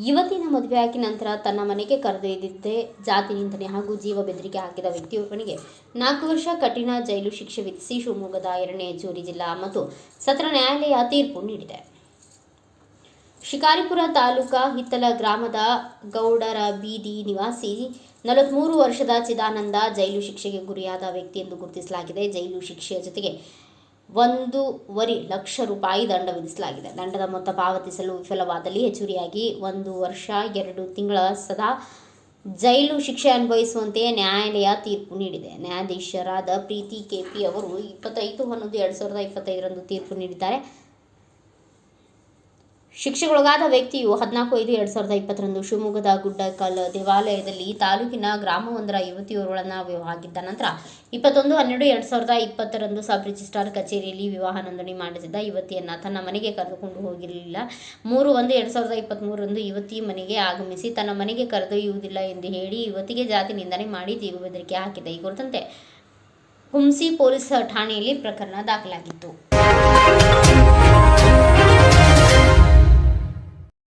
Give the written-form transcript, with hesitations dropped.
ಯುವತಿನ ಮದುವೆಯಾಗಿ ನಂತರ ತನ್ನ ಮನೆಗೆ ಕರೆದೊಯ್ದಿದ್ದೇ ಜಾತಿ ನಿಂದನೆ ಹಾಗೂ ಜೀವ ಬೆದರಿಕೆ ಹಾಕಿದ ವ್ಯಕ್ತಿಯೊಬ್ಬನಿಗೆ 4 ವರ್ಷ ಕಠಿಣ ಜೈಲು ಶಿಕ್ಷೆ ವಿಧಿಸಿ ಶಿವಮೊಗ್ಗದ 2ನೇ ಹೆಚ್ಚುವರಿ ಜಿಲ್ಲಾ ಮತ್ತು ಸತ್ರ ನ್ಯಾಯಾಲಯ ತೀರ್ಪು ನೀಡಿದೆ. ಶಿಕಾರಿಪುರ ತಾಲೂಕಾ ಹಿತ್ತಲ ಗ್ರಾಮದ ಗೌಡರ ಬೀದಿ ನಿವಾಸಿ 43 ವರ್ಷದ ಚಿದಾನಂದ ಜೈಲು ಶಿಕ್ಷೆಗೆ ಗುರಿಯಾದ ವ್ಯಕ್ತಿ ಎಂದು ಗುರುತಿಸಲಾಗಿದೆ. ಜೈಲು ಶಿಕ್ಷೆಯ ಜೊತೆಗೆ 1.5 ಲಕ್ಷ ರೂಪಾಯಿ ದಂಡ ವಿಧಿಸಲಾಗಿದೆ. ದಂಡದ ಮೊತ್ತ ಪಾವತಿಸಲು ವಿಫಲವಾದಲ್ಲಿ ಹೆಚ್ಚುವರಿಯಾಗಿ 1 ವರ್ಷ 2 ತಿಂಗಳ ಸದಾ ಜೈಲು ಶಿಕ್ಷೆ ಅನುಭವಿಸುವಂತೆ ನ್ಯಾಯಾಲಯ ತೀರ್ಪು ನೀಡಿದೆ. ನ್ಯಾಯಾಧೀಶರಾದ ಪ್ರೀತಿ ಕೆಪಿ ಅವರು 25/11/2025 ತೀರ್ಪು ನೀಡಿದ್ದಾರೆ. ಶಿಕ್ಷೆಗೊಳಗಾದ ವ್ಯಕ್ತಿಯು 14/5/2020 ಶಿವಮೊಗ್ಗದ ಗುಡ್ಡಕಲ್ ದೇವಾಲಯದಲ್ಲಿ ತಾಲೂಕಿನ ಗ್ರಾಮವೊಂದರ ಯುವತಿಯೋರ್ವಳನ್ನ ವಿವಾಹವಾಗಿದ್ದ ನಂತರ 21/12/2020 ಸಬ್ ರಿಜಿಸ್ಟ್ರಾರ್ ಕಚೇರಿಯಲ್ಲಿ ವಿವಾಹ ನೋಂದಣಿ ಮಾಡಿಸಿದ್ದ ಯುವತಿಯನ್ನ ತನ್ನ ಮನೆಗೆ ಕರೆದುಕೊಂಡು ಹೋಗಿರಲಿಲ್ಲ. 3/1/2023 ಯುವತಿ ಮನೆಗೆ ಆಗಮಿಸಿ ತನ್ನ ಮನೆಗೆ ಕರೆದೊಯ್ಯುವುದಿಲ್ಲ ಎಂದು ಹೇಳಿ ಯುವತಿಗೆ ಜಾತಿ ನಿಂದನೆ ಮಾಡಿ ಜೀವ ಬೆದರಿಕೆ ಹಾಕಿದೆ. ಈ ಕುರಿತಂತೆ ಹುಮ್ಸಿ ಪೊಲೀಸ್ ಠಾಣೆಯಲ್ಲಿ ಪ್ರಕರಣ ದಾಖಲಾಗಿತ್ತು.